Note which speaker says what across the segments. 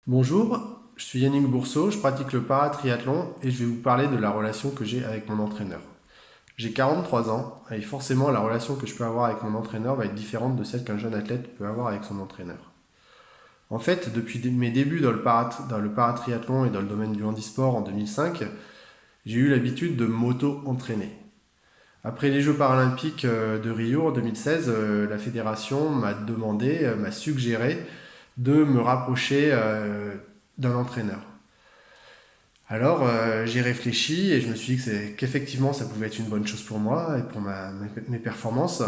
Speaker 1: Bonjour, je suis Yannick Bourseau, je pratique le paratriathlon et je vais vous parler de la relation que j'ai avec mon entraîneur. J'ai 43 ans et forcément la relation que je peux avoir avec mon entraîneur va être différente de celle qu'un jeune athlète peut avoir avec son entraîneur. En fait, depuis mes débuts dans le paratriathlon et dans le domaine du handisport en 2005, j'ai eu l'habitude de m'auto-entraîner. Après les Jeux paralympiques de Rio en 2016, la fédération m'a demandé, m'a suggéré de me rapprocher d'un entraîneur. Alors j'ai réfléchi et je me suis dit qu'effectivement ça pouvait être une bonne chose pour moi et pour mes performances.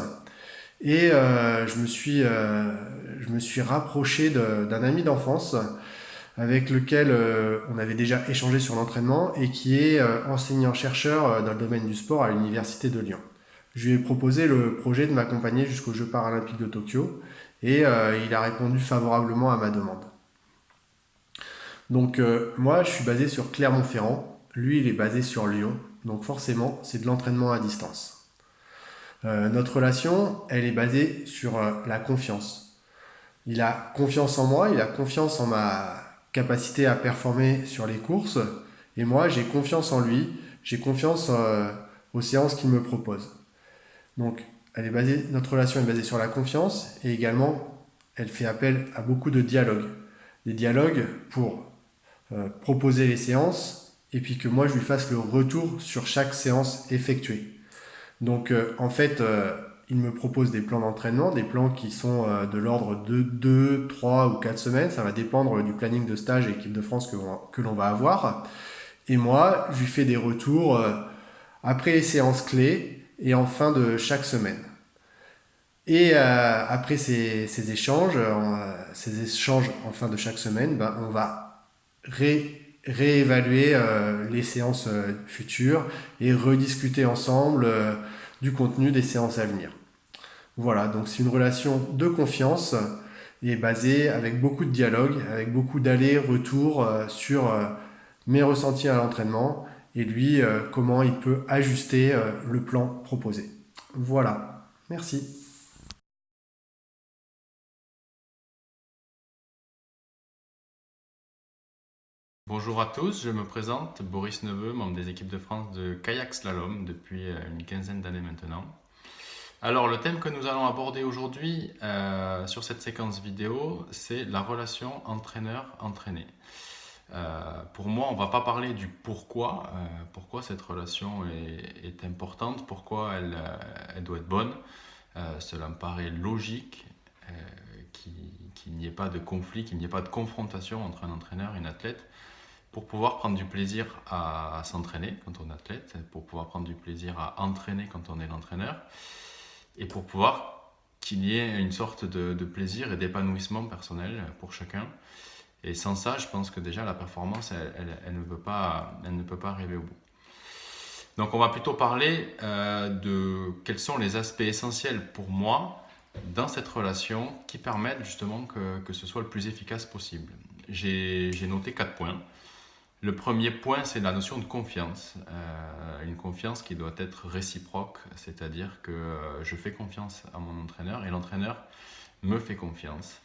Speaker 1: Et je me suis rapproché d'un ami d'enfance avec lequel on avait déjà échangé sur l'entraînement et qui est enseignant-chercheur dans le domaine du sport à l'Université de Lyon. Je lui ai proposé le projet de m'accompagner jusqu'aux Jeux paralympiques de Tokyo et il a répondu favorablement à ma demande. Donc moi, je suis basé sur Clermont-Ferrand. Lui, il est basé sur Lyon. Donc forcément, c'est de l'entraînement à distance. Notre relation, elle est basée sur la confiance. Il a confiance en moi, il a confiance en ma capacité à performer sur les courses. Et moi, j'ai confiance en lui, j'ai confiance aux séances qu'il me propose. Donc, notre relation est basée sur la confiance et également, elle fait appel à beaucoup de dialogues. Des dialogues pour proposer les séances et puis que moi je lui fasse le retour sur chaque séance effectuée. Donc en fait, il me propose des plans d'entraînement, des plans qui sont de l'ordre de 2, 3 ou 4 semaines. Ça va dépendre du planning de stage équipe de France que l'on va avoir. Et moi, je lui fais des retours après les séances clés et en fin de chaque semaine. Et après ces échanges en fin de chaque semaine, ben, on va réévaluer les séances futures et rediscuter ensemble du contenu des séances à venir. Voilà, donc c'est une relation de confiance et basée avec beaucoup de dialogue, avec beaucoup d'allers-retours sur mes ressentis à l'entraînement et lui, comment il peut ajuster le plan proposé. Voilà, merci.
Speaker 2: Bonjour à tous, je me présente, Boris Neveu, membre des équipes de France de kayak slalom depuis une quinzaine d'années maintenant. Alors le thème que nous allons aborder aujourd'hui sur cette séquence vidéo, c'est la relation entraîneur-entraîné. Pour moi, on ne va pas parler du pourquoi, pourquoi cette relation est importante, pourquoi elle doit être bonne. Cela me paraît logique qu'il n'y ait pas de conflit, qu'il n'y ait pas de confrontation entre un entraîneur et une athlète pour pouvoir prendre du plaisir à s'entraîner quand on est athlète, pour pouvoir prendre du plaisir à entraîner quand on est l'entraîneur, et pour pouvoir qu'il y ait une sorte de plaisir et d'épanouissement personnel pour chacun. Et sans ça, je pense que déjà la performance, elle ne peut pas arriver au bout. Donc on va plutôt parler de quels sont les aspects essentiels pour moi dans cette relation qui permettent justement que ce soit le plus efficace possible. J'ai noté 4 points. Le premier point, c'est la notion de confiance. Une confiance qui doit être réciproque, c'est-à-dire que je fais confiance à mon entraîneur et l'entraîneur me fait confiance.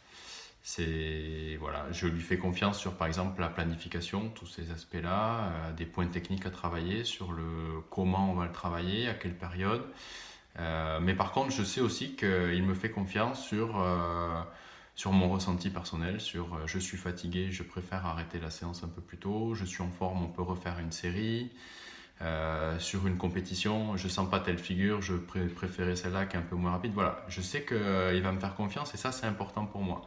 Speaker 2: Voilà, je lui fais confiance sur par exemple la planification, tous ces aspects-là, des points techniques à travailler, sur le comment on va le travailler, à quelle période. Mais par contre, je sais aussi qu'il me fait confiance sur mon ressenti personnel, sur je suis fatigué, je préfère arrêter la séance un peu plus tôt, je suis en forme, on peut refaire une série. Sur une compétition, je sens pas telle figure, je préférais celle-là qui est un peu moins rapide. Voilà, je sais qu'il va me faire confiance et ça c'est important pour moi.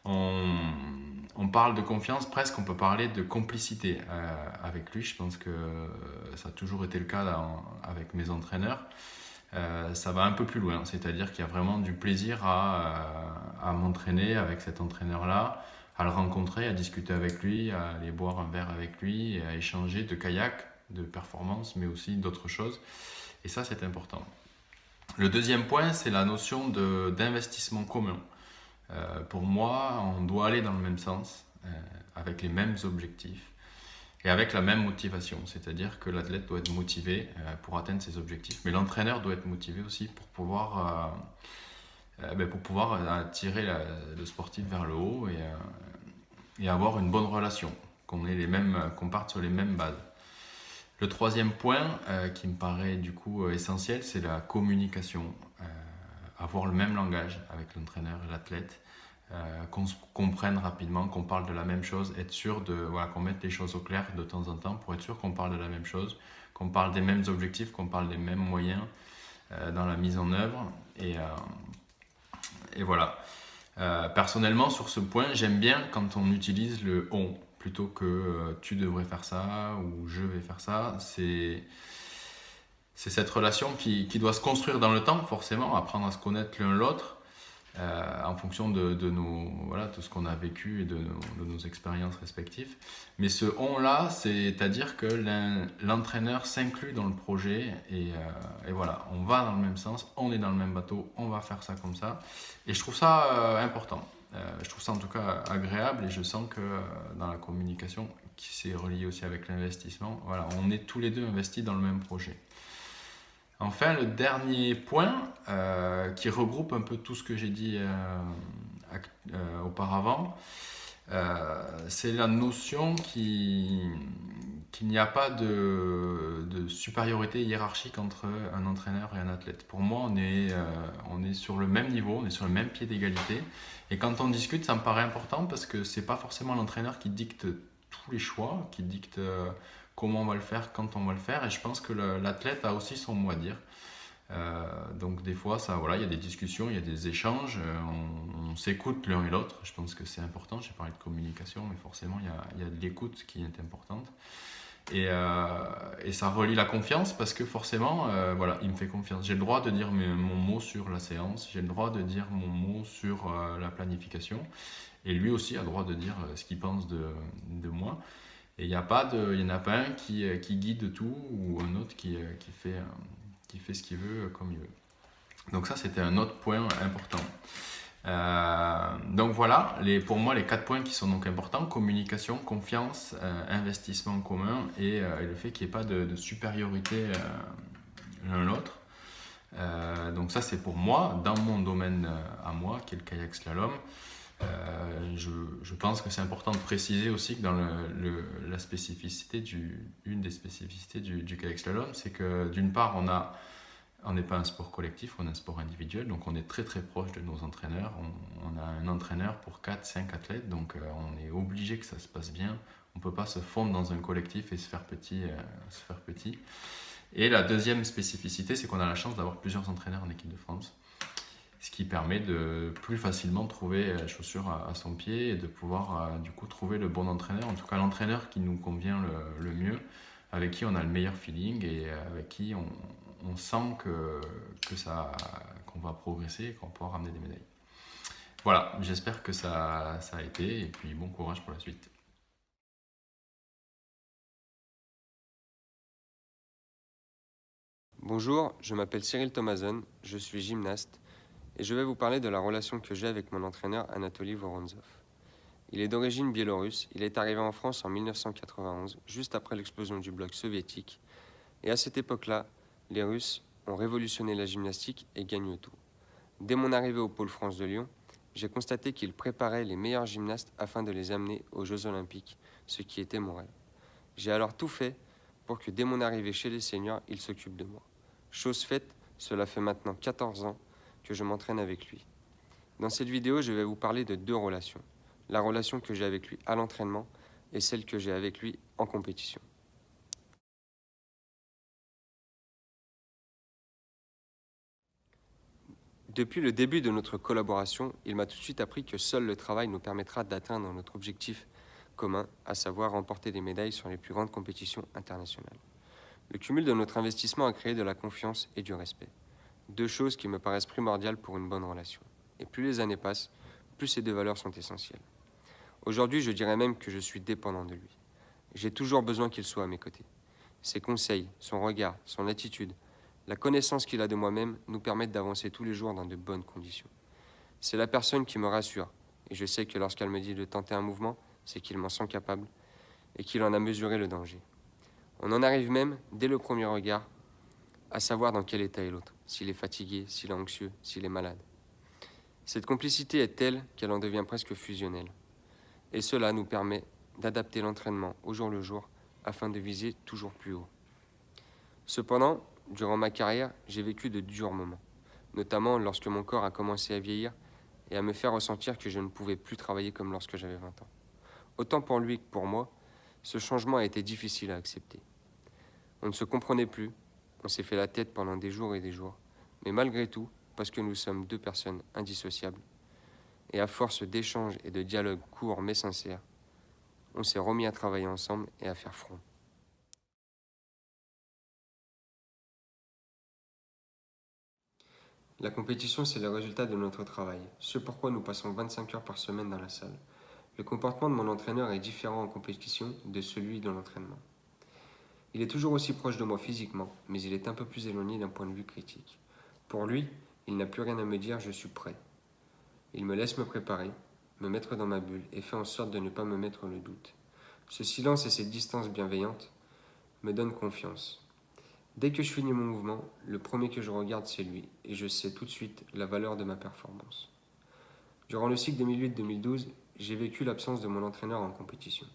Speaker 2: On parle de confiance, presque on peut parler de complicité avec lui. Je pense que ça a toujours été le cas avec mes entraîneurs. Ça va un peu plus loin, c'est-à-dire qu'il y a vraiment du plaisir à m'entraîner avec cet entraîneur-là, à le rencontrer, à discuter avec lui, à aller boire un verre avec lui, et à échanger de kayak, de performance, mais aussi d'autres choses. Et ça, c'est important. Le deuxième point, c'est la notion d'investissement commun. Pour moi, on doit aller dans le même sens, avec les mêmes objectifs et avec la même motivation. C'est-à-dire que l'athlète doit être motivé pour atteindre ses objectifs. Mais l'entraîneur doit être motivé aussi pour pouvoir tirer le sportif vers le haut et avoir une bonne relation, qu'on parte sur les mêmes bases. Le troisième point qui me paraît du coup essentiel, c'est la communication. Avoir le même langage avec l'entraîneur et l'athlète, qu'on se comprenne rapidement, qu'on parle de la même chose, être sûr qu'on mette les choses au clair de temps en temps pour être sûr qu'on parle de la même chose, qu'on parle des mêmes objectifs, qu'on parle des mêmes moyens dans la mise en œuvre. Et voilà. Personnellement, sur ce point, j'aime bien quand on utilise le on plutôt que tu devrais faire ça ou je vais faire ça. C'est cette relation qui doit se construire dans le temps, forcément, apprendre à se connaître l'un l'autre en fonction de ce qu'on a vécu et de nos expériences respectives. Mais ce on-là, c'est-à-dire que l'entraîneur s'inclut dans le projet et voilà, on va dans le même sens, on est dans le même bateau, on va faire ça comme ça. Et je trouve ça important. Je trouve ça en tout cas agréable et je sens que dans la communication, qui s'est reliée aussi avec l'investissement, voilà, on est tous les deux investis dans le même projet. Enfin, le dernier point qui regroupe un peu tout ce que j'ai dit auparavant, c'est la notion qu'il n'y a pas de supériorité hiérarchique entre un entraîneur et un athlète. Pour moi, on est sur le même niveau, on est sur le même pied d'égalité. Et quand on discute, ça me paraît important parce que c'est pas forcément l'entraîneur qui dicte tous les choix, qui dicte comment on va le faire, quand on va le faire. Et je pense que l'athlète a aussi son mot à dire. Donc des fois, il y a des discussions, il y a des échanges, on s'écoute l'un et l'autre. Je pense que c'est important. J'ai parlé de communication, mais forcément, il y a de l'écoute qui est importante. Et ça relie la confiance parce que forcément, il me fait confiance. J'ai le droit de dire mon mot sur la séance, j'ai le droit de dire mon mot sur la planification. Et lui aussi a le droit de dire ce qu'il pense de moi. Et il n'y en a pas un qui guide tout ou un autre qui fait ce qu'il veut comme il veut. Donc ça, c'était un autre point important. Donc voilà, pour moi, les 4 points qui sont donc importants: communication, confiance, investissement commun et le fait qu'il n'y ait pas de supériorité l'un l'autre. Donc ça, c'est pour moi, dans mon domaine à moi, qui est le kayak slalom. Je pense que c'est important de préciser aussi que dans la spécificité une des spécificités du kayak slalom, c'est que d'une part, on n'est pas un sport collectif, on est un sport individuel, donc on est très très proche de nos entraîneurs. On a un entraîneur pour 4-5 athlètes, donc on est obligé que ça se passe bien. On ne peut pas se fondre dans un collectif et se faire petit. Et la deuxième spécificité, c'est qu'on a la chance d'avoir plusieurs entraîneurs en équipe de France, ce qui permet de plus facilement trouver la chaussure à son pied et de pouvoir du coup trouver le bon entraîneur, en tout cas l'entraîneur qui nous convient le mieux, avec qui on a le meilleur feeling et avec qui on sent qu'on va progresser et qu'on pourra ramener des médailles. Voilà, j'espère que ça a été et puis bon courage pour la suite.
Speaker 3: Bonjour, je m'appelle Cyril Thomason, je suis gymnaste et je vais vous parler de la relation que j'ai avec mon entraîneur Anatoly Vorontsov. Il est d'origine biélorusse, il est arrivé en France en 1991, juste après l'explosion du bloc soviétique, et à cette époque-là, les Russes ont révolutionné la gymnastique et gagnent tout. Dès mon arrivée au Pôle France de Lyon, j'ai constaté qu'il préparait les meilleurs gymnastes afin de les amener aux Jeux Olympiques, ce qui était mon rêve. J'ai alors tout fait pour que dès mon arrivée chez les seniors, il s'occupe de moi. Chose faite, cela fait maintenant 14 ans que je m'entraîne avec lui. Dans cette vidéo, je vais vous parler de 2 relations. La relation que j'ai avec lui à l'entraînement et celle que j'ai avec lui en compétition. Depuis le début de notre collaboration, il m'a tout de suite appris que seul le travail nous permettra d'atteindre notre objectif commun, à savoir remporter des médailles sur les plus grandes compétitions internationales. Le cumul de notre investissement a créé de la confiance et du respect. 2 choses qui me paraissent primordiales pour une bonne relation. Et plus les années passent, plus ces 2 valeurs sont essentielles. Aujourd'hui, je dirais même que je suis dépendant de lui. J'ai toujours besoin qu'il soit à mes côtés. Ses conseils, son regard, son attitude, la connaissance qu'il a de moi-même nous permettent d'avancer tous les jours dans de bonnes conditions. C'est la personne qui me rassure, et je sais que lorsqu'elle me dit de tenter un mouvement, c'est qu'il m'en sent capable et qu'il en a mesuré le danger. On en arrive même, dès le premier regard, à savoir dans quel état est l'autre, s'il est fatigué, s'il est anxieux, s'il est malade. Cette complicité est telle qu'elle en devient presque fusionnelle. Et cela nous permet d'adapter l'entraînement au jour le jour afin de viser toujours plus haut. Cependant, durant ma carrière, j'ai vécu de durs moments, notamment lorsque mon corps a commencé à vieillir et à me faire ressentir que je ne pouvais plus travailler comme lorsque j'avais 20 ans. Autant pour lui que pour moi, ce changement a été difficile à accepter. On ne se comprenait plus, on s'est fait la tête pendant des jours et des jours, mais malgré tout, parce que nous sommes deux personnes indissociables, et à force d'échanges et de dialogues courts mais sincères, on s'est remis à travailler ensemble et à faire front. La compétition, c'est le résultat de notre travail, ce pourquoi nous passons 25 heures par semaine dans la salle. Le comportement de mon entraîneur est différent en compétition de celui de l'entraînement. Il est toujours aussi proche de moi physiquement, mais il est un peu plus éloigné d'un point de vue critique. Pour lui, il n'a plus rien à me dire, je suis prêt. Il me laisse me préparer, me mettre dans ma bulle et fait en sorte de ne pas me mettre le doute. Ce silence et cette distance bienveillante me donnent confiance. Dès que je finis mon mouvement, le premier que je regarde c'est lui et je sais tout de suite la valeur de ma performance. Durant le cycle 2008-2012, j'ai vécu l'absence de mon entraîneur en compétition.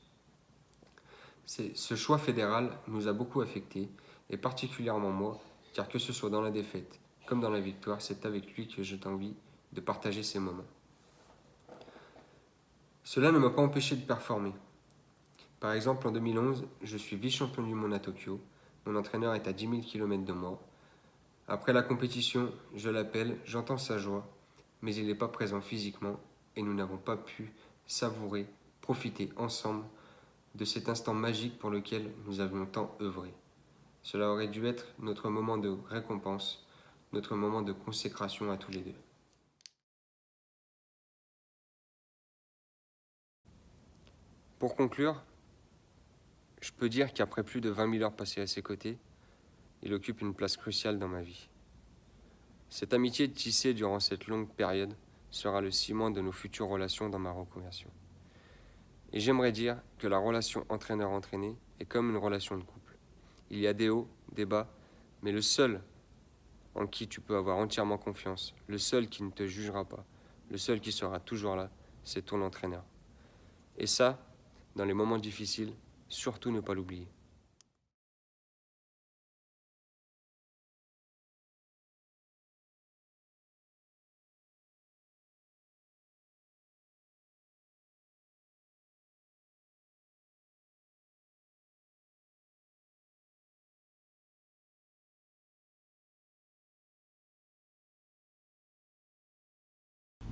Speaker 3: Ce choix fédéral nous a beaucoup affectés, et particulièrement moi, car que ce soit dans la défaite comme dans la victoire, c'est avec lui que j'ai envie de partager ces moments. Cela ne m'a pas empêché de performer. Par exemple, en 2011, je suis vice-champion du monde à Tokyo. Mon entraîneur est à 10 000 km de moi. Après la compétition, je l'appelle, j'entends sa joie, mais il n'est pas présent physiquement et nous n'avons pas pu savourer, profiter ensemble de cet instant magique pour lequel nous avions tant œuvré. Cela aurait dû être notre moment de récompense, notre moment de consécration à tous les deux. Pour conclure, je peux dire qu'après plus de 20 000 heures passées à ses côtés, il occupe une place cruciale dans ma vie. Cette amitié tissée durant cette longue période sera le ciment de nos futures relations dans ma reconversion. Et j'aimerais dire que la relation entraîneur-entraîné est comme une relation de couple. Il y a des hauts, des bas, mais le seul en qui tu peux avoir entièrement confiance, le seul qui ne te jugera pas, le seul qui sera toujours là, c'est ton entraîneur. Et ça, dans les moments difficiles, surtout ne pas l'oublier.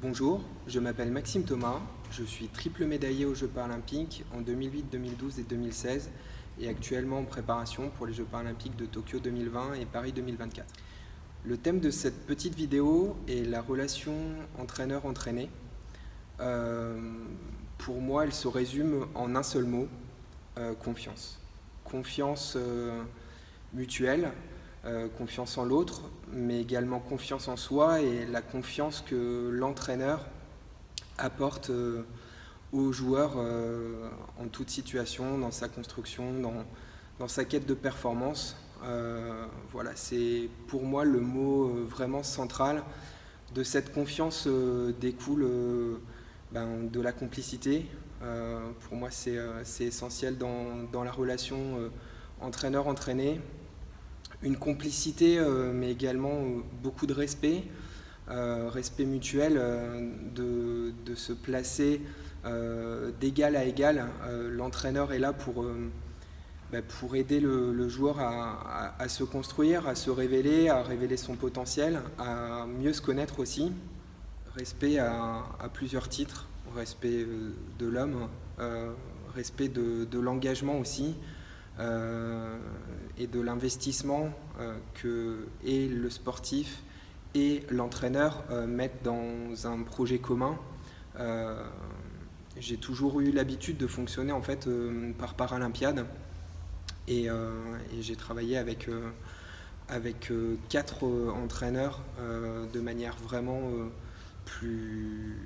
Speaker 4: Bonjour, je m'appelle Maxime Thomas, je suis triple médaillé aux Jeux paralympiques en 2008, 2012 et 2016 et actuellement en préparation pour les Jeux paralympiques de Tokyo 2020 et Paris 2024. Le thème de cette petite vidéo est la relation entraîneur-entraîné. Pour moi, elle se résume en un seul mot, confiance. Confiance mutuelle, confiance en l'autre, mais également confiance en soi et la confiance que l'entraîneur apporte aux joueurs en toute situation, dans sa construction, dans sa quête de performance. Voilà, c'est pour moi le mot vraiment central. De cette confiance découle de la complicité. Pour moi, c'est essentiel dans la relation entraîneur-entraîné. Une complicité, mais également beaucoup de respect, respect mutuel, de se placer d'égal à égal. L'entraîneur est là pour aider le joueur à se construire, à se révéler, à révéler son potentiel, à mieux se connaître aussi. Respect à plusieurs titres, respect de l'homme, respect de l'engagement aussi. Et de l'investissement que et le sportif et l'entraîneur mettent dans un projet commun. J'ai toujours eu l'habitude de fonctionner en fait par Paralympiade et j'ai travaillé avec 4 entraîneurs de manière vraiment plus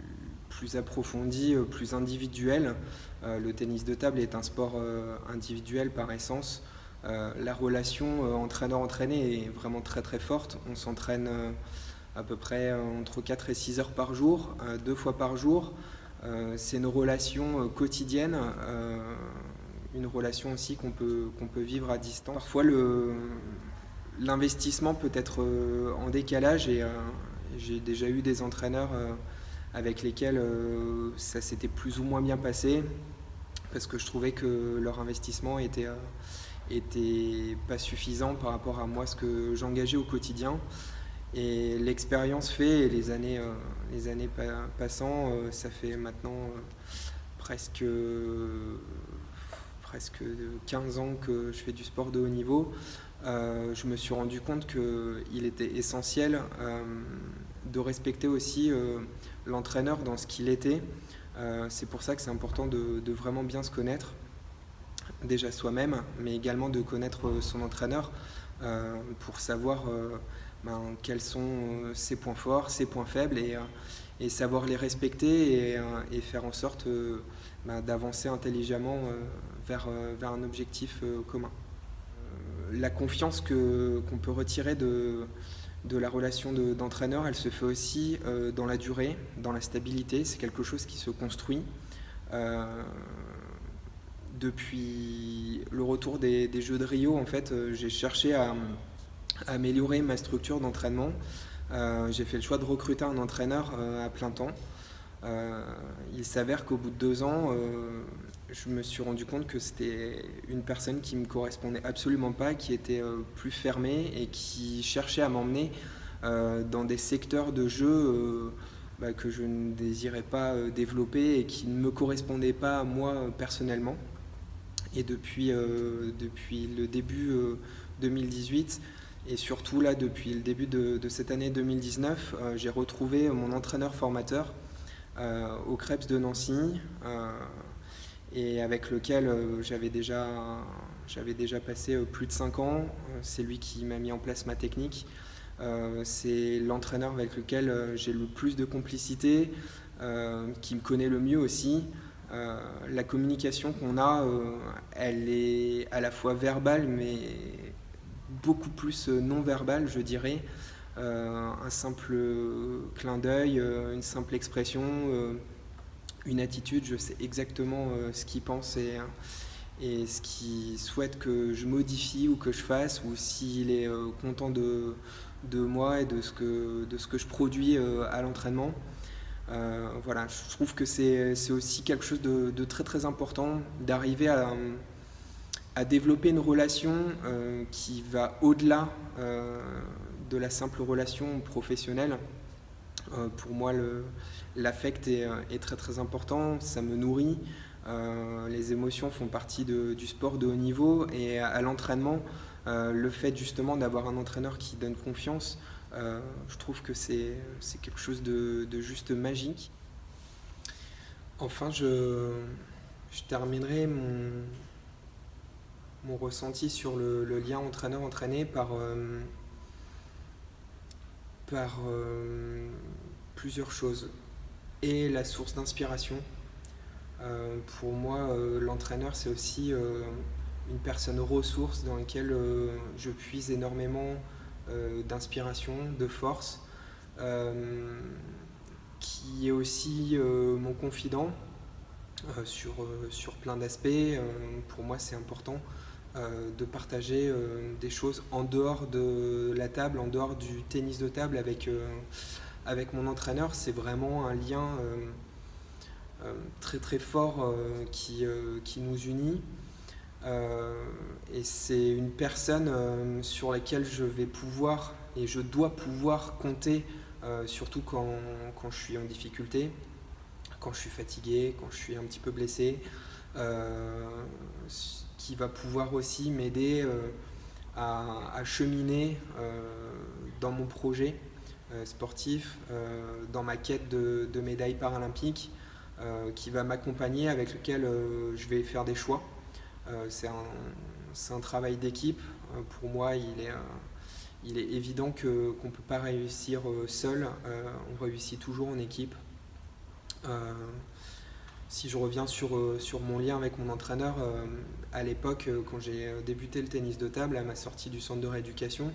Speaker 4: approfondie, plus individuelle. Le tennis de table est un sport individuel par essence. La relation entraîneur-entraîné est vraiment très très forte. On s'entraîne à peu près entre 4 et 6 heures par jour, 2 fois par jour. C'est une relation quotidienne, une relation aussi qu'on peut vivre à distance. Parfois, l'investissement peut être en décalage et j'ai déjà eu des entraîneurs avec lesquels ça s'était plus ou moins bien passé parce que je trouvais que leur investissement était pas suffisant par rapport à moi, ce que j'engageais au quotidien. Et l'expérience fait, et les années passant, ça fait maintenant presque 15 ans que je fais du sport de haut niveau. Je me suis rendu compte qu'il était essentiel de respecter aussi l'entraîneur dans ce qu'il était. C'est pour ça que c'est important de vraiment bien se connaître, déjà soi-même, mais également de connaître son entraîneur pour savoir quels sont ses points forts, ses points faibles et savoir les respecter et faire en sorte d'avancer intelligemment vers un objectif commun. La confiance qu'on peut retirer de la relation d'entraîneur, elle se fait aussi dans la durée, dans la stabilité. C'est quelque chose qui se construit. Depuis le retour des Jeux de Rio, en fait, j'ai cherché à améliorer ma structure d'entraînement. J'ai fait le choix de recruter un entraîneur à plein temps. Il s'avère qu'au bout de 2 ans, je me suis rendu compte que c'était une personne qui ne me correspondait absolument pas, qui était plus fermée et qui cherchait à m'emmener dans des secteurs de jeu que je ne désirais pas développer et qui ne me correspondaient pas à moi personnellement. Et depuis le début 2018, et surtout là depuis le début de cette année 2019, j'ai retrouvé mon entraîneur formateur au Krebs de Nancy, et avec lequel j'avais déjà passé plus de 5 ans. C'est lui qui m'a mis en place ma technique. C'est l'entraîneur avec lequel j'ai le plus de complicité, qui me connaît le mieux aussi. La communication qu'on a, elle est à la fois verbale mais beaucoup plus non verbale, je dirais. Un simple clin d'œil, une simple expression, une attitude, je sais exactement ce qu'il pense et ce qu'il souhaite que je modifie ou que je fasse, ou s'il est content de moi et de ce que je produis à l'entraînement. Voilà, je trouve que c'est aussi quelque chose de très très important d'arriver à développer une relation qui va au-delà de la simple relation professionnelle. Pour moi, l'affect est très très important, ça me nourrit. Les émotions font partie du sport de haut niveau, et à l'entraînement, le fait justement d'avoir un entraîneur qui donne confiance, je trouve que c'est quelque chose de juste magique. Enfin, je terminerai mon ressenti sur le lien entraîneur-entraîné par plusieurs choses. Et la source d'inspiration. Pour moi, l'entraîneur, c'est aussi une personne ressource dans laquelle je puise énormément d'inspiration, de force, qui est aussi mon confident sur plein d'aspects. Pour moi, c'est important de partager des choses en dehors de la table, en dehors du tennis de table avec mon entraîneur. C'est vraiment un lien très très fort qui nous unit. Et c'est une personne sur laquelle je vais pouvoir et je dois pouvoir compter, surtout quand je suis en difficulté, quand je suis fatigué, quand je suis un petit peu blessé, qui va pouvoir aussi m'aider à cheminer dans mon projet sportif, dans ma quête de médailles paralympiques, qui va m'accompagner, avec lequel je vais faire des choix. C'est un travail d'équipe. Pour moi, il est évident qu'on ne peut pas réussir seul, on réussit toujours en équipe. Si je reviens sur mon lien avec mon entraîneur, à l'époque, quand j'ai débuté le tennis de table, à ma sortie du centre de rééducation,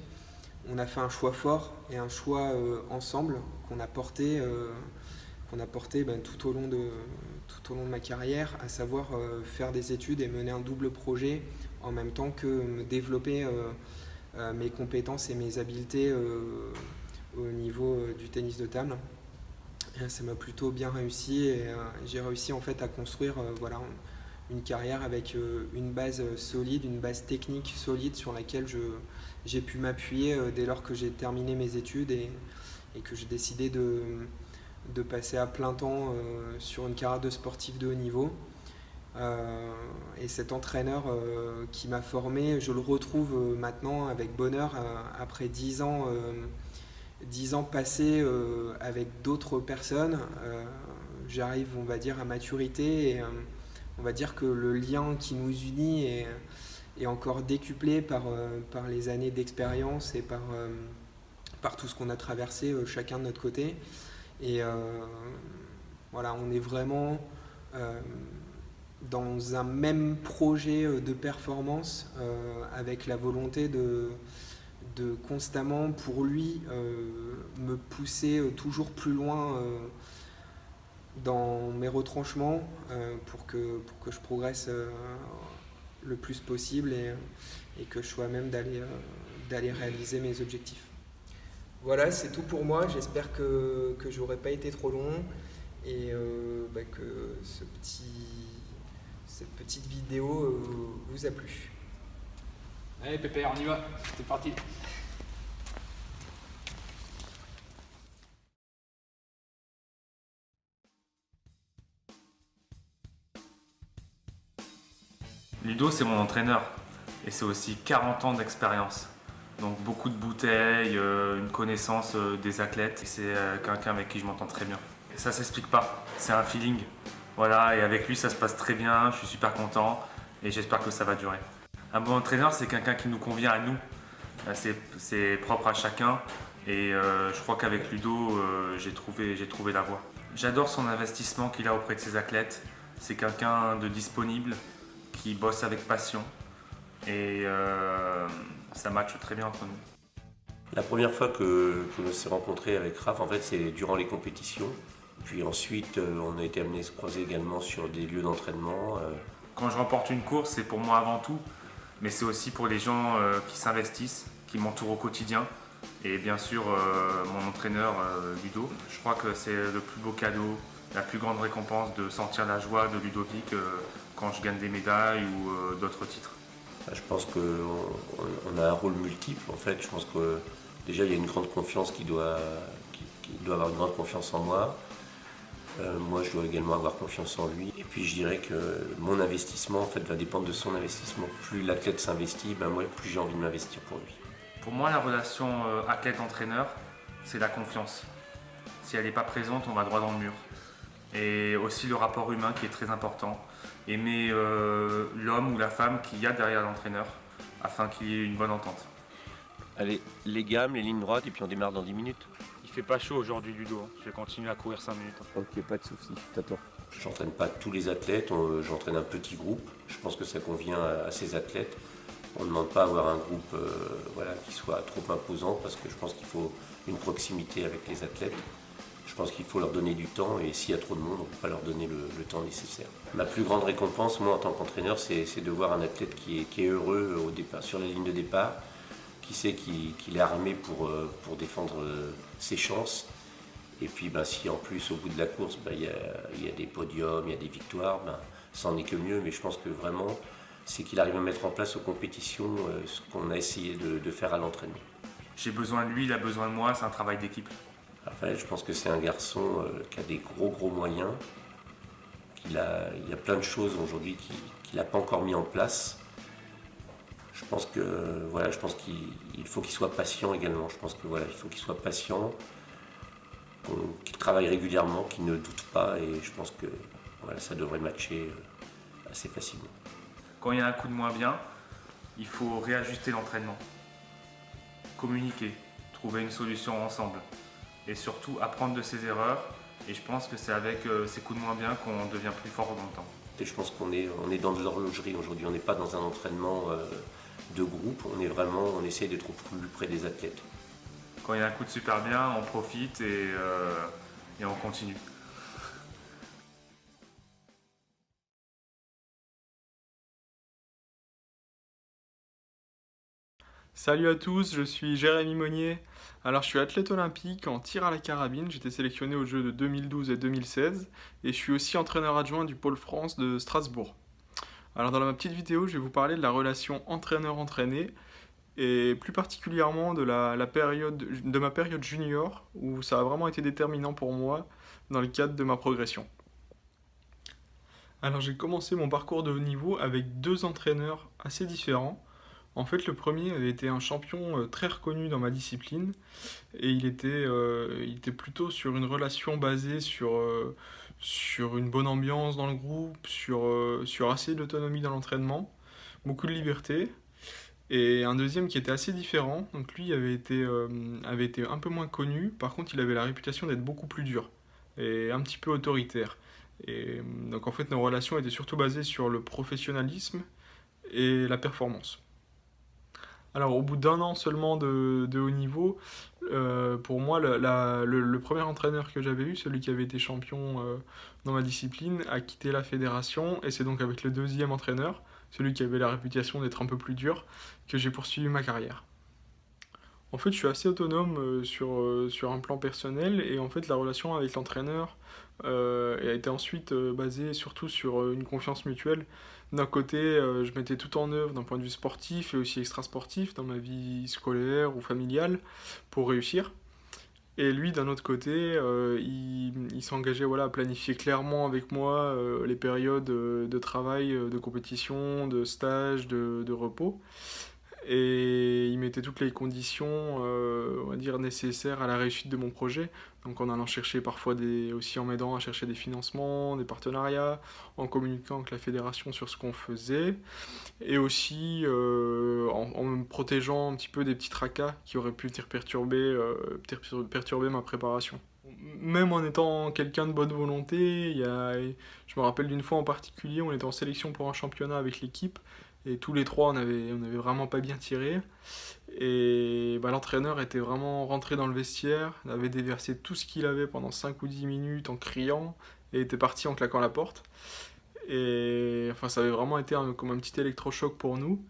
Speaker 4: on a fait un choix fort et un choix ensemble qu'on a porté qu'on a porté tout au long de ma carrière, à savoir faire des études et mener un double projet en même temps que me développer mes compétences et mes habiletés au niveau du tennis de table. Et ça m'a plutôt bien réussi et j'ai réussi en fait à construire une carrière avec une base solide, une base technique solide sur laquelle j'ai pu m'appuyer dès lors que j'ai terminé mes études et que j'ai décidé de passer à plein temps sur une carrière de sportif de haut niveau. Et cet entraîneur qui m'a formé, je le retrouve maintenant avec bonheur après 10 ans passés avec d'autres personnes. J'arrive, on va dire, à maturité et on va dire que le lien qui nous unit est encore décuplé par les années d'expérience et par tout ce qu'on a traversé chacun de notre côté. Et voilà, on est vraiment dans un même projet de performance avec la volonté de constamment, pour lui, me pousser toujours plus loin dans mes retranchements pour que je progresse le plus possible et que je sois même d'aller réaliser mes objectifs. Voilà, c'est tout pour moi. J'espère que j'aurai pas été trop long et que cette petite vidéo vous a plu.
Speaker 5: Allez Pépère, on y va, c'est parti.
Speaker 6: Ludo, c'est mon entraîneur et c'est aussi 40 ans d'expérience. Donc beaucoup de bouteilles, une connaissance des athlètes. C'est quelqu'un avec qui je m'entends très bien. Et ça s'explique pas, c'est un feeling. Voilà, et avec lui ça se passe très bien, je suis super content et j'espère que ça va durer. Un bon entraîneur, c'est quelqu'un qui nous convient à nous. C'est propre à chacun et je crois qu'avec Ludo, j'ai trouvé la voie. J'adore son investissement qu'il a auprès de ses athlètes. C'est quelqu'un de disponible, qui bosse avec passion et ça matche très bien entre nous.
Speaker 7: La première fois que je me suis rencontré avec Raph, en fait, c'est durant les compétitions. Puis ensuite, on a été amené à se croiser également sur des lieux d'entraînement.
Speaker 6: Quand je remporte une course, c'est pour moi avant tout, mais c'est aussi pour les gens qui s'investissent, qui m'entourent au quotidien. Et bien sûr, mon entraîneur Ludo. Je crois que c'est le plus beau cadeau, la plus grande récompense de sentir la joie de Ludovic quand je gagne des médailles ou d'autres titres.
Speaker 7: Je pense qu'on a un rôle multiple en fait. Je pense que déjà il y a une grande confiance qui doit avoir une grande confiance en moi. Moi je dois également avoir confiance en lui. Et puis je dirais que mon investissement en fait va dépendre de son investissement. Plus l'athlète s'investit, moi plus j'ai envie de m'investir pour lui.
Speaker 6: Pour moi la relation athlète-entraîneur, c'est la confiance. Si elle n'est pas présente, on va droit dans le mur. Et aussi le rapport humain qui est très important. Aimer l'homme ou la femme qu'il y a derrière l'entraîneur afin qu'il y ait une bonne entente.
Speaker 7: Allez, les gammes, les lignes droites et puis on démarre dans 10 minutes.
Speaker 8: Il fait pas chaud aujourd'hui Ludo, je vais continuer à courir 5 minutes.
Speaker 7: Ok, pas de soucis, je t'attends. J'entraîne pas tous les athlètes, j'entraîne un petit groupe. Je pense que ça convient à ces athlètes. On ne demande pas à avoir un groupe qui soit trop imposant parce que je pense qu'il faut une proximité avec les athlètes. Je pense qu'il faut leur donner du temps et s'il y a trop de monde, on ne peut pas leur donner le temps nécessaire. Ma plus grande récompense, moi en tant qu'entraîneur, c'est de voir un athlète qui est heureux au départ, sur la ligne de départ, qui sait qu'il est armé pour défendre ses chances. Et puis si en plus au bout de la course, il y a des podiums, il y a des victoires, ça n'en est que mieux. Mais je pense que vraiment, c'est qu'il arrive à mettre en place aux compétitions ce qu'on a essayé de faire à l'entraînement.
Speaker 6: J'ai besoin de lui, il a besoin de moi, c'est un travail d'équipe.
Speaker 7: Raphaël, je pense que c'est un garçon qui a des gros moyens. Il y a plein de choses aujourd'hui qu'il n'a pas encore mis en place. Je pense qu'il faut qu'il soit patient également. Je pense il faut qu'il soit patient, qu'il travaille régulièrement, qu'il ne doute pas et je pense que ça devrait matcher assez facilement.
Speaker 6: Quand il y a un coup de moins bien, il faut réajuster l'entraînement, communiquer, trouver une solution ensemble. Et surtout apprendre de ses erreurs. Et je pense que c'est avec ces coups de moins bien qu'on devient plus fort dans le temps.
Speaker 7: Et je pense qu'on est dans de l'horlogerie aujourd'hui. On n'est pas dans un entraînement de groupe. On essaie d'être au plus près des athlètes.
Speaker 6: Quand il y a un coup de super bien, on profite et on continue.
Speaker 9: Salut à tous, je suis Jérémy Monnier. Alors je suis athlète olympique en tir à la carabine, j'étais sélectionné aux Jeux de 2012 et 2016 et je suis aussi entraîneur adjoint du pôle France de Strasbourg. Alors dans ma petite vidéo, je vais vous parler de la relation entraîneur-entraîné et plus particulièrement de de ma période junior où ça a vraiment été déterminant pour moi dans le cadre de ma progression. Alors j'ai commencé mon parcours de haut niveau avec deux entraîneurs assez différents. En fait, le premier avait été un champion très reconnu dans ma discipline et il était plutôt sur une relation basée sur une bonne ambiance dans le groupe, sur assez d'autonomie dans l'entraînement, beaucoup de liberté. Et un deuxième qui était assez différent, donc lui avait été un peu moins connu, par contre il avait la réputation d'être beaucoup plus dur et un petit peu autoritaire. Et donc en fait nos relations étaient surtout basées sur le professionnalisme et la performance. Alors, au bout d'un an seulement de haut niveau, pour moi, le premier entraîneur que j'avais eu, celui qui avait été champion dans ma discipline, a quitté la fédération, et c'est donc avec le deuxième entraîneur, celui qui avait la réputation d'être un peu plus dur, que j'ai poursuivi ma carrière. En fait, je suis assez autonome sur un plan personnel, et en fait, la relation avec l'entraîneur a été ensuite basée surtout sur une confiance mutuelle. D'un côté, je mettais tout en œuvre d'un point de vue sportif et aussi extrasportif dans ma vie scolaire ou familiale pour réussir. Et lui, d'un autre côté, il s'engageait voilà, à planifier clairement avec moi les périodes de travail, de compétition, de stage, de repos. Et il mettait toutes les conditions, on va dire, nécessaires à la réussite de mon projet. Donc en allant chercher parfois aussi en m'aidant à chercher des financements, des partenariats, en communiquant avec la fédération sur ce qu'on faisait, et aussi en me protégeant un petit peu des petits tracas qui auraient pu perturber ma préparation. Même en étant quelqu'un de bonne volonté, je me rappelle d'une fois en particulier, on était en sélection pour un championnat avec l'équipe, et tous les trois on avait vraiment pas bien tiré. Et l'entraîneur était vraiment rentré dans le vestiaire, avait déversé tout ce qu'il avait pendant 5 ou 10 minutes en criant, et était parti en claquant la porte. Et enfin, ça avait vraiment été comme un petit électrochoc pour nous.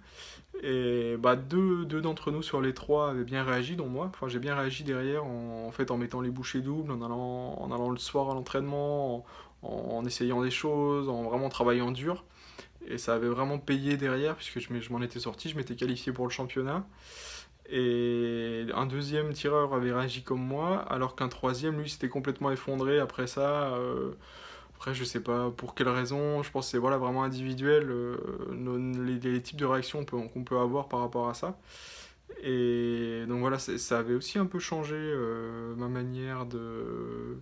Speaker 9: Et deux d'entre nous sur les trois avaient bien réagi, dont moi. Enfin, j'ai bien réagi derrière en mettant les bouchées doubles, en allant le soir à l'entraînement, en essayant des choses, en vraiment travaillant dur. Et ça avait vraiment payé derrière, puisque je m'en étais sorti, je m'étais qualifié pour le championnat. Et un deuxième tireur avait réagi comme moi, alors qu'un troisième, lui, s'était complètement effondré après ça. Après, je sais pas pour quelle raison, je pense que c'est voilà, vraiment individuel, les types de réactions qu'on peut avoir par rapport à ça. Et donc voilà, ça avait aussi un peu changé ma manière de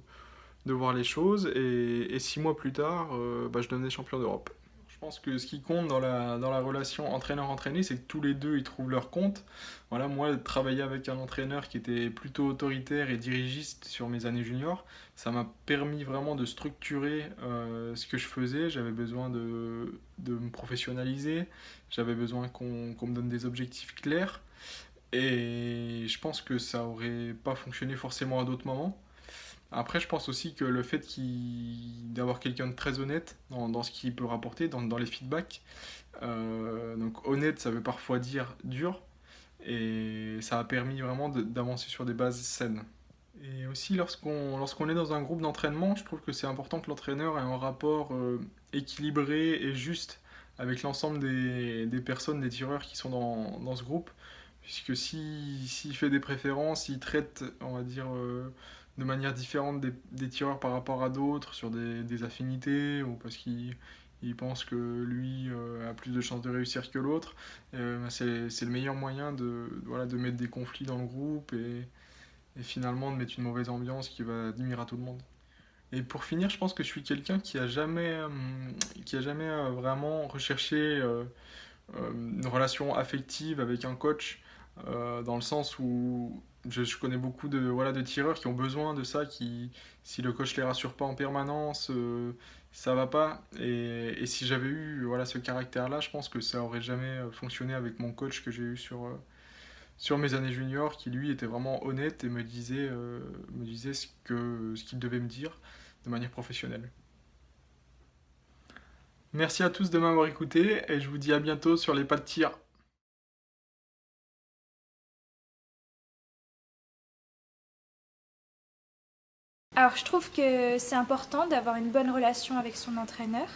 Speaker 9: voir les choses. Et 6 mois plus tard, je devenais champion d'Europe. Je pense que ce qui compte dans la relation entraîneur-entraîné, c'est que tous les deux ils trouvent leur compte. Voilà, moi, travailler avec un entraîneur qui était plutôt autoritaire et dirigiste sur mes années juniors, ça m'a permis vraiment de structurer ce que je faisais. J'avais besoin de me professionnaliser, j'avais besoin qu'on me donne des objectifs clairs. Et je pense que ça aurait pas fonctionné forcément à d'autres moments. Après, je pense aussi que le fait d'avoir quelqu'un de très honnête dans ce qu'il peut rapporter, dans les feedbacks, donc honnête, ça veut parfois dire dur, et ça a permis vraiment d'avancer sur des bases saines. Et aussi, lorsqu'on est dans un groupe d'entraînement, je trouve que c'est important que l'entraîneur ait un rapport équilibré et juste avec l'ensemble des personnes, des tireurs qui sont dans ce groupe, puisque s'il fait des préférences, s'il traite, on va dire, de manière différente des tireurs par rapport à d'autres, sur des affinités, ou parce qu'il pense que lui a plus de chances de réussir que l'autre, c'est le meilleur moyen de mettre des conflits dans le groupe et finalement de mettre une mauvaise ambiance qui va nuire à tout le monde. Et pour finir, je pense que je suis quelqu'un qui a jamais vraiment recherché une relation affective avec un coach, dans le sens où je connais beaucoup de tireurs qui ont besoin de ça, si le coach les rassure pas en permanence, ça va pas. Et si j'avais eu ce caractère-là, je pense que ça aurait jamais fonctionné avec mon coach que j'ai eu sur mes années juniors, qui lui était vraiment honnête et me disait ce qu'il devait me dire de manière professionnelle. Merci à tous de m'avoir écouté et je vous dis à bientôt sur les pas de tir.
Speaker 10: Alors je trouve que c'est important d'avoir une bonne relation avec son entraîneur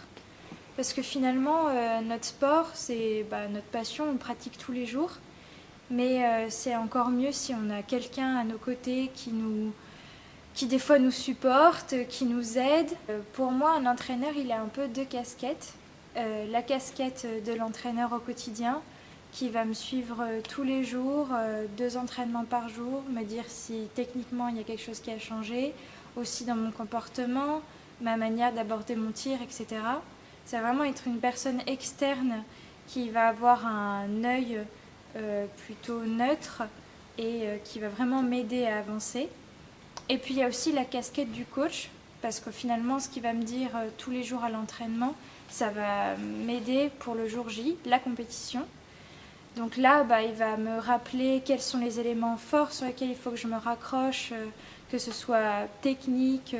Speaker 10: parce que finalement notre sport c'est notre passion, on le pratique tous les jours mais c'est encore mieux si on a quelqu'un à nos côtés qui des fois nous supporte, qui nous aide. Pour moi un entraîneur il a un peu deux casquettes. La casquette de l'entraîneur au quotidien qui va me suivre tous les jours, 2 entraînements par jour, me dire si techniquement il y a quelque chose qui a changé, aussi dans mon comportement, ma manière d'aborder mon tir, etc. Ça va vraiment être une personne externe qui va avoir un œil plutôt neutre et qui va vraiment m'aider à avancer. Et puis il y a aussi la casquette du coach, parce que finalement ce qu'il va me dire tous les jours à l'entraînement, ça va m'aider pour le jour J, la compétition. Donc là, il va me rappeler quels sont les éléments forts sur lesquels il faut que je me raccroche, que ce soit technique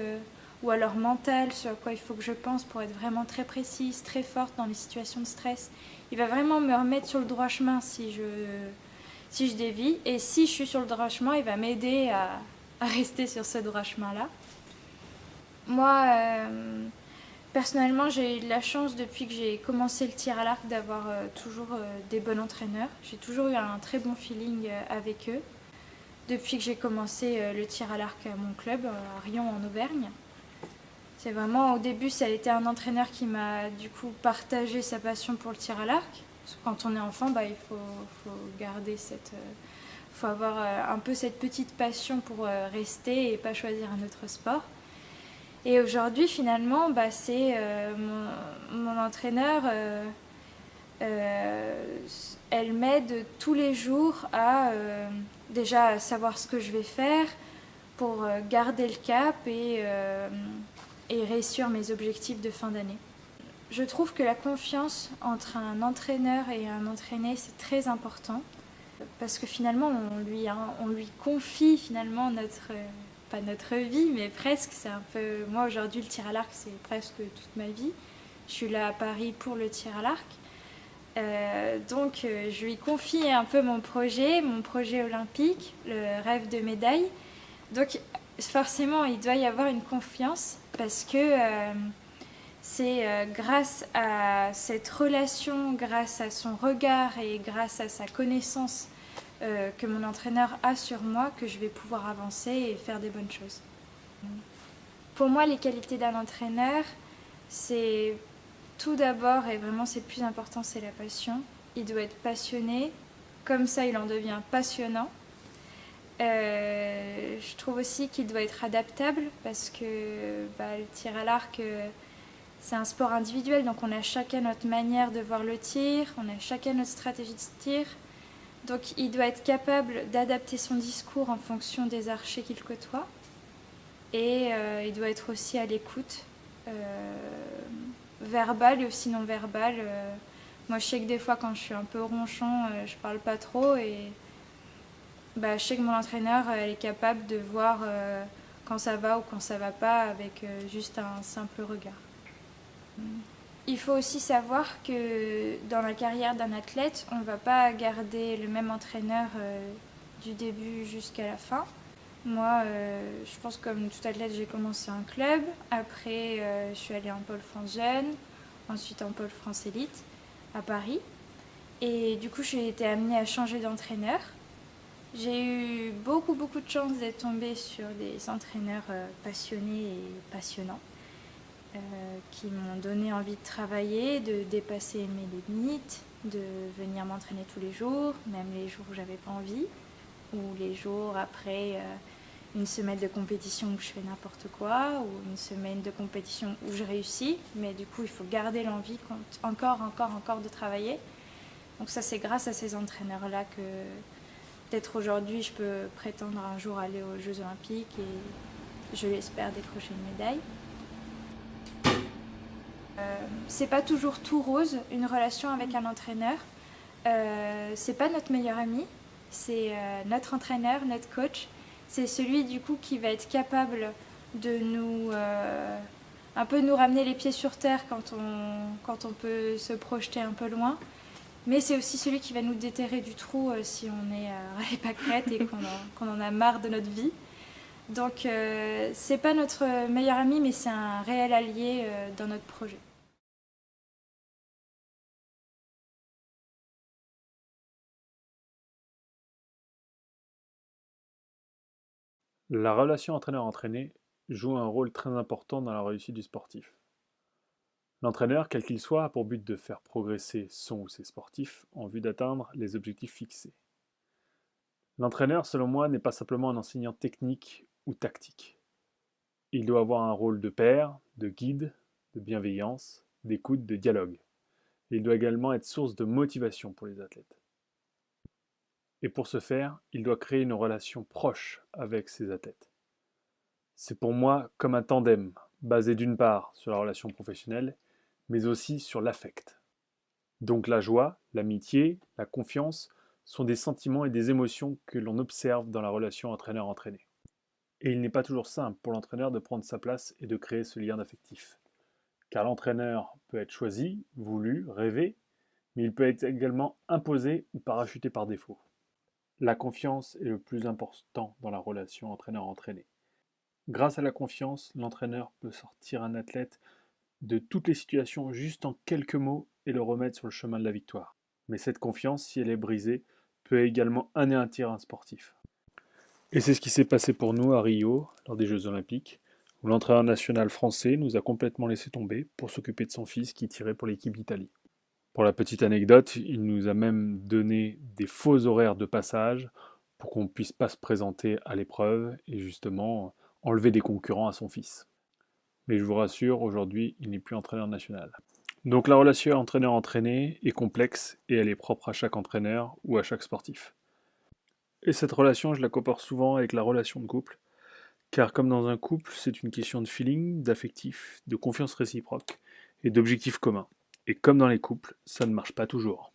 Speaker 10: ou alors mental, sur quoi il faut que je pense pour être vraiment très précise, très forte dans les situations de stress. Il va vraiment me remettre sur le droit chemin si je dévie. Et si je suis sur le droit chemin, il va m'aider à rester sur ce droit chemin-là. Moi, personnellement, j'ai eu de la chance depuis que j'ai commencé le tir à l'arc d'avoir toujours des bons entraîneurs. J'ai toujours eu un très bon feeling avec eux depuis que j'ai commencé le tir à l'arc à mon club, à Riom en Auvergne. C'est vraiment, au début, ça a été un entraîneur qui m'a du coup partagé sa passion pour le tir à l'arc. Parce que quand on est enfant, il faut garder faut avoir un peu cette petite passion pour rester et pas choisir un autre sport. Et aujourd'hui, finalement, c'est mon entraîneur, elle m'aide tous les jours à déjà savoir ce que je vais faire pour garder le cap et réussir mes objectifs de fin d'année. Je trouve que la confiance entre un entraîneur et un entraîné, c'est très important parce que finalement, on lui confie finalement pas notre vie, mais presque. C'est un peu, moi aujourd'hui, le tir à l'arc, c'est presque toute ma vie. Je suis là à Paris pour le tir à l'arc. Donc je lui confie un peu mon projet olympique, le rêve de médaille. Donc forcément, il doit y avoir une confiance parce que c'est grâce à cette relation, grâce à son regard et grâce à sa connaissance que mon entraîneur a sur moi que je vais pouvoir avancer et faire des bonnes choses. Pour moi, les qualités d'un entraîneur, c'est tout d'abord, et vraiment c'est le plus important, c'est la passion. Il doit être passionné, comme ça il en devient passionnant. Je trouve aussi qu'il doit être adaptable parce que le tir à l'arc, c'est un sport individuel, donc on a chacun notre manière de voir le tir, on a chacun notre stratégie de tir. Donc il doit être capable d'adapter son discours en fonction des archers qu'il côtoie. Et il doit être aussi à l'écoute, verbal et aussi non verbal. Moi je sais que des fois quand je suis un peu ronchon, je parle pas trop et je sais que mon entraîneur elle est capable de voir quand ça va ou quand ça va pas avec juste un simple regard. Il faut aussi savoir que dans la carrière d'un athlète, on ne va pas garder le même entraîneur du début jusqu'à la fin. Moi, je pense que comme tout athlète, j'ai commencé en club. Après, je suis allée en pôle France jeune, ensuite en pôle France élite à Paris. Et du coup, j'ai été amenée à changer d'entraîneur. J'ai eu beaucoup de chance d'être tombée sur des entraîneurs passionnés et passionnants. Qui m'ont donné envie de travailler, de dépasser mes limites, de venir m'entraîner tous les jours, même les jours où j'avais pas envie, ou les jours après une semaine de compétition où je fais n'importe quoi, ou une semaine de compétition où je réussis, mais du coup il faut garder l'envie encore de travailler. Donc ça c'est grâce à ces entraîneurs-là que peut-être aujourd'hui je peux prétendre un jour aller aux Jeux Olympiques et je l'espère décrocher une médaille. C'est pas toujours tout rose, une relation avec un entraîneur. C'est pas notre meilleur ami, c'est notre entraîneur, notre coach. C'est celui du coup qui va être capable de nous un peu nous ramener les pieds sur terre quand on peut se projeter un peu loin. Mais c'est aussi celui qui va nous déterrer du trou si on est à les pâquerettes et qu'on en a marre de notre vie. Donc c'est pas notre meilleur ami, mais c'est un réel allié dans notre projet.
Speaker 11: La relation entraîneur-entraîné joue un rôle très important dans la réussite du sportif. L'entraîneur, quel qu'il soit, a pour but de faire progresser son ou ses sportifs en vue d'atteindre les objectifs fixés. L'entraîneur, selon moi, n'est pas simplement un enseignant technique ou tactique. Il doit avoir un rôle de père, de guide, de bienveillance, d'écoute, de dialogue. Et il doit également être source de motivation pour les athlètes. Et pour ce faire, il doit créer une relation proche avec ses athlètes. C'est pour moi comme un tandem, basé d'une part sur la relation professionnelle, mais aussi sur l'affect. Donc la joie, l'amitié, la confiance sont des sentiments et des émotions que l'on observe dans la relation entraîneur-entraîné. Et il n'est pas toujours simple pour l'entraîneur de prendre sa place et de créer ce lien affectif. Car l'entraîneur peut être choisi, voulu, rêvé, mais il peut être également imposé ou parachuté par défaut. La confiance est le plus important dans la relation entraîneur-entraîné. Grâce à la confiance, l'entraîneur peut sortir un athlète de toutes les situations juste en quelques mots et le remettre sur le chemin de la victoire. Mais cette confiance, si elle est brisée, peut également anéantir un sportif. Et c'est ce qui s'est passé pour nous à Rio, lors des Jeux Olympiques, où l'entraîneur national français nous a complètement laissé tomber pour s'occuper de son fils qui tirait pour l'équipe d'Italie. Pour la petite anecdote, il nous a même donné des faux horaires de passage pour qu'on ne puisse pas se présenter à l'épreuve et justement enlever des concurrents à son fils. Mais je vous rassure, aujourd'hui, il n'est plus entraîneur national. Donc la relation entraîneur-entraîné est complexe et elle est propre à chaque entraîneur ou à chaque sportif. Et cette relation, je la compare souvent avec la relation de couple, car comme dans un couple, c'est une question de feeling, d'affectif, de confiance réciproque et d'objectifs communs. Et comme dans les couples, ça ne marche pas toujours.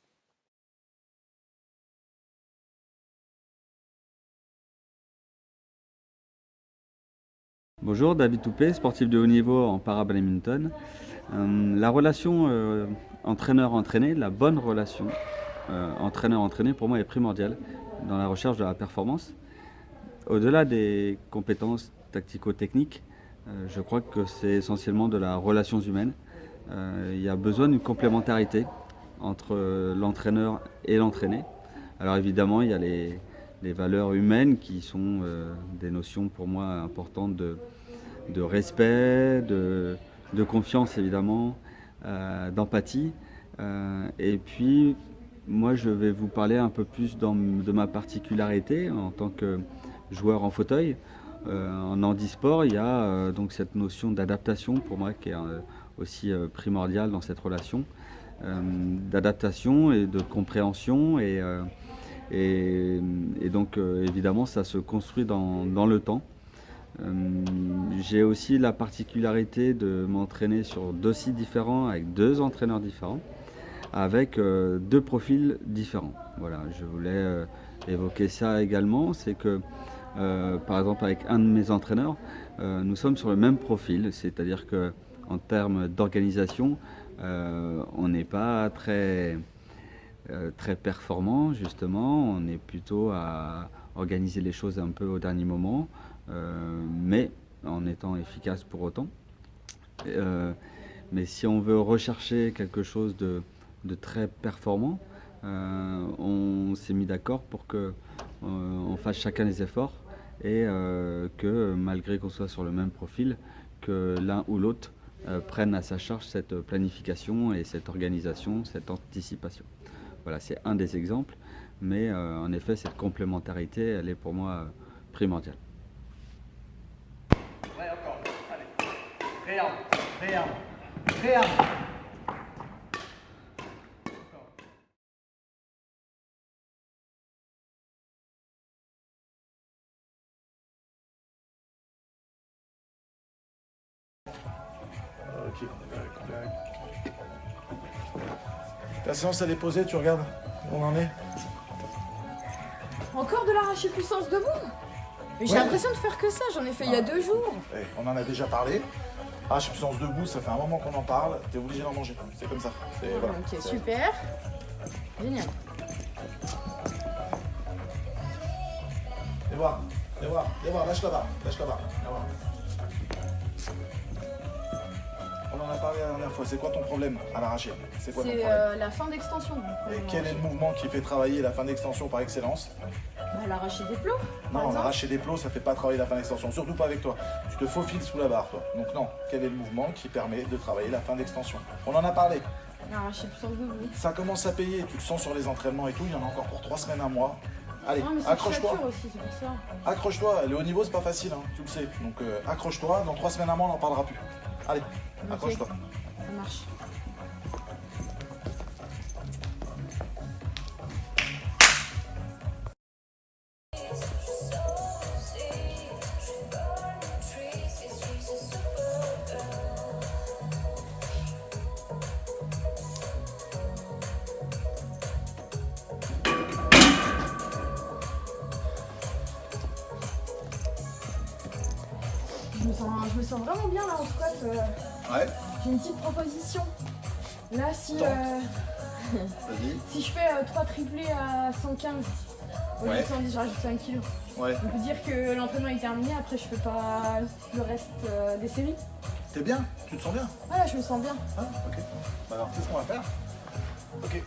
Speaker 12: Bonjour, David Toupé, sportif de haut niveau en para-badminton. La relation entraîneur-entraîné, la bonne relation entraîneur-entraîné pour moi est primordiale dans la recherche de la performance. Au-delà des compétences tactico-techniques, je crois que c'est essentiellement de la relation humaine. Il y a besoin d'une complémentarité entre l'entraîneur et l'entraîné. Alors évidemment, il y a les valeurs humaines qui sont des notions pour moi importantes de respect, de confiance évidemment, d'empathie. Et puis, moi je vais vous parler un peu plus de ma particularité en tant que joueur en fauteuil. En handisport, il y a donc cette notion d'adaptation pour moi qui est aussi primordiale dans cette relation, d'adaptation et de compréhension et donc évidemment ça se construit dans le temps. J'ai aussi la particularité de m'entraîner sur 2 sites différents avec 2 entraîneurs différents avec 2 profils différents. Voilà, je voulais évoquer ça également, c'est que par exemple avec un de mes entraîneurs, nous sommes sur le même profil, c'est-à-dire que en termes d'organisation, on n'est pas très performant justement, on est plutôt à organiser les choses un peu au dernier moment, mais en étant efficace pour autant. Mais si on veut rechercher quelque chose de très performant, on s'est mis d'accord pour que on fasse chacun les efforts et que malgré qu'on soit sur le même profil, que l'un ou l'autre prenne à sa charge cette planification et cette organisation, cette anticipation. Voilà, c'est un des exemples, mais en effet, cette complémentarité, elle est pour moi primordiale.
Speaker 13: Ouais, encore. Allez. Réarme.
Speaker 14: Ok, la séance elle est posée, tu regardes où on en est?
Speaker 15: Encore de l'arraché puissance debout? Mais j'ai l'impression de faire que ça, j'en ai fait il y a 2 jours.
Speaker 14: On en a déjà parlé. Arraché puissance debout, ça fait un moment qu'on en parle, t'es obligé d'en manger, c'est comme ça. Voilà.
Speaker 15: Ok, super. Génial.
Speaker 14: Et voir. Viens voir, lâche la barre, viens voir. On en a parlé la dernière fois, c'est quoi ton problème à l'arraché? C'est quoi ton problème?
Speaker 15: la fin d'extension.
Speaker 14: Et quel est le mouvement qui fait travailler la fin d'extension par excellence?
Speaker 15: L'arraché des plots.
Speaker 14: Non, l'arraché des plots, ça fait pas travailler la fin d'extension, surtout pas avec toi. Tu te faufiles sous la barre, toi. Donc non, quel est le mouvement qui permet de travailler la fin d'extension? On en a parlé.
Speaker 15: L'arraché puissance debout.
Speaker 14: Ça commence à payer, tu le sens sur les entraînements et tout, il y en a encore pour 3 semaines, un mois. Allez,
Speaker 15: Non, mais c'est
Speaker 14: accroche-toi.
Speaker 15: aussi, c'est pour ça.
Speaker 14: Accroche-toi, le haut niveau c'est pas facile, hein, tu le sais. Donc accroche-toi, dans 3 semaines, un mois, on n'en parlera plus. Allez,
Speaker 15: Ok.
Speaker 14: accroche-toi.
Speaker 15: Ça marche. Je me sens vraiment bien là en squat.
Speaker 14: Ouais.
Speaker 15: J'ai une petite proposition. Là, si,
Speaker 14: Vas-y.
Speaker 15: si je fais 3 triplés à 115, au lieu de
Speaker 14: Ouais.
Speaker 15: 110, je rajoute 5 kilos.
Speaker 14: Ouais.
Speaker 15: On peut dire que l'entraînement est terminé, après je fais pas le reste des séries.
Speaker 14: T'es bien? Tu te sens bien?
Speaker 15: Voilà, je me sens bien.
Speaker 14: Ah, ok. Bah alors, c'est ce qu'on va faire. Ok.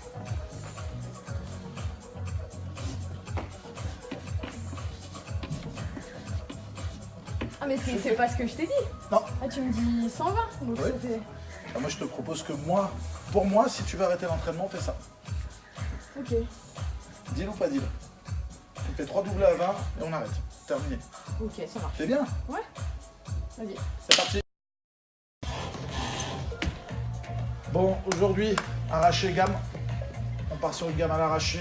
Speaker 15: Ah mais c'est pas ce que je t'ai dit.
Speaker 14: Non.
Speaker 15: Ah tu me dis 120, donc
Speaker 14: Ouais.
Speaker 15: ça fait...
Speaker 14: Ah, moi je te propose que pour moi, si tu veux arrêter l'entraînement, fais ça.
Speaker 15: Ok.
Speaker 14: Deal ou pas deal? Tu fais 3 doublés à 20 et on arrête. Terminé.
Speaker 15: Ok, ça marche.
Speaker 14: C'est bien?
Speaker 15: Ouais. Vas-y.
Speaker 14: C'est parti. Bon, aujourd'hui, arraché gamme. On part sur une gamme à l'arraché.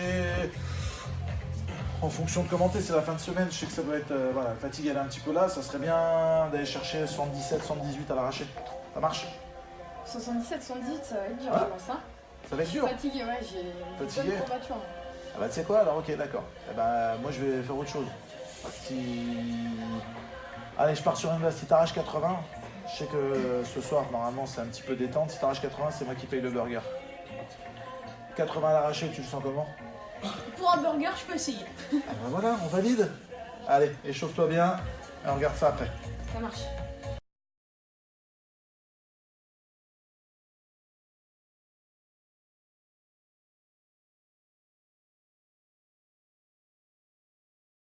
Speaker 14: En fonction de commenter, c'est la fin de semaine. Je sais que ça doit être. Voilà, la fatigue elle est un petit peu là. Ça serait bien d'aller chercher 77, 78 à l'arraché. Ça marche?
Speaker 15: 77, 118, ça va être dur,
Speaker 14: Ouais.
Speaker 15: je pense. Hein.
Speaker 14: Ça va être dur.
Speaker 15: Fatigué, ouais, j'ai
Speaker 14: Fatigué.
Speaker 15: une bonne courbature.
Speaker 14: Ah bah tu sais quoi alors, ok, d'accord. Eh bah moi je vais faire autre chose. Allez, je pars sur une base. Si t'arraches 80, je sais que ce soir normalement c'est un petit peu détente. Si t'arraches 80, c'est moi qui paye le burger. 80 à l'arraché, tu le sens comment?
Speaker 15: Pour un burger, je peux essayer.
Speaker 14: Ah bah voilà, on valide. Allez, échauffe-toi bien et on regarde ça après.
Speaker 15: Ça marche.